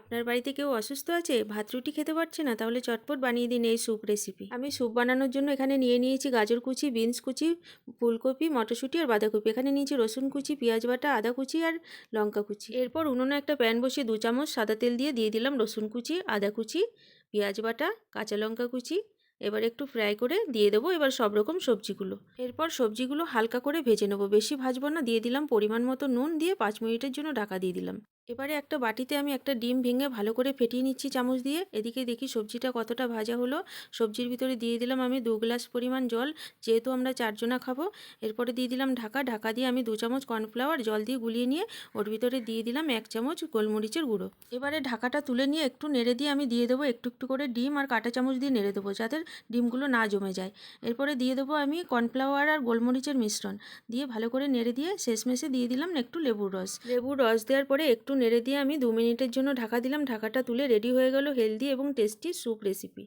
আপনার বাড়িতে কেউ অসুস্থ আছে, ভাত রুটি খেতে পারছে না, তাহলে চটপট বানিয়ে দিন এই স্যুপ রেসিপি। আমি স্যুপ বানানোর জন্য এখানে নিয়ে নিয়েছি গাজর কুচি, বিনস কুচি, ফুলকপি, মটরশুঁটি আর বাঁধাকপি। এখানে নিয়েছি রসুন কুচি, পেঁয়াজ বাটা, আদা কুচি আর লঙ্কা কুচি। এরপর উনুনে একটা প্যান বসিয়ে 2 চামচ সাদা তেল দিয়ে দিলাম রসুন কুচি, আদা কুচি, পেঁয়াজ বাটা, কাঁচা লঙ্কা কুচি। এবার একটু ফ্রাই করে দিয়ে দেবো এবার সব রকম সবজিগুলো। এরপর সবজিগুলো হালকা করে ভেজে নেবো, বেশি ভাজবো না। দিয়ে দিলাম পরিমাণ মতো নুন, দিয়ে 5 মিনিটের জন্য ঢাকা দিয়ে দিলাম। এবারে একটা বাটিতে আমি একটা ডিম ভেঙে ভালো করে ফেটিয়ে নিচ্ছি চামচ দিয়ে। এদিকে দেখি সবজিটা কতটা ভাজা হলো। সবজির ভিতরে দিয়ে দিলাম আমি 2 গ্লাস পরিমাণ জল, যেহেতু আমরা 4 জনা খাবো। এরপরে দিয়ে দিলাম ঢাকা দিয়ে আমি 2 চামচ কর্নফ্লাওয়ার জল দিয়ে গুলিয়ে নিয়ে ওর ভিতরে দিয়ে দিলাম 1 চামচ গোলমরিচের গুঁড়ো। এবারে ঢাকাটা তুলে নিয়ে একটু নেড়ে দিয়ে আমি দিয়ে দেবো একটু একটু করে ডিম, আর কাঁটা চামচ দিয়ে নেড়ে দেবো যাতে ডিমগুলো না জমে যায়। এরপরে দিয়ে দেবো আমি কর্নফ্লাওয়ার আর গোলমরিচের মিশ্রণ, দিয়ে ভালো করে নেড়ে দিয়ে শেষমেশে দিয়ে দিলাম একটু লেবুর রস দেওয়ার পরে একটু নেড়ে দিয়ে আমি 2 মিনিটের জন্য ঢাকা দিলাম। ঢাকাটা তুলে রেডি হয়ে গেল হেলদি এবং টেস্টি স্যুপ রেসিপি।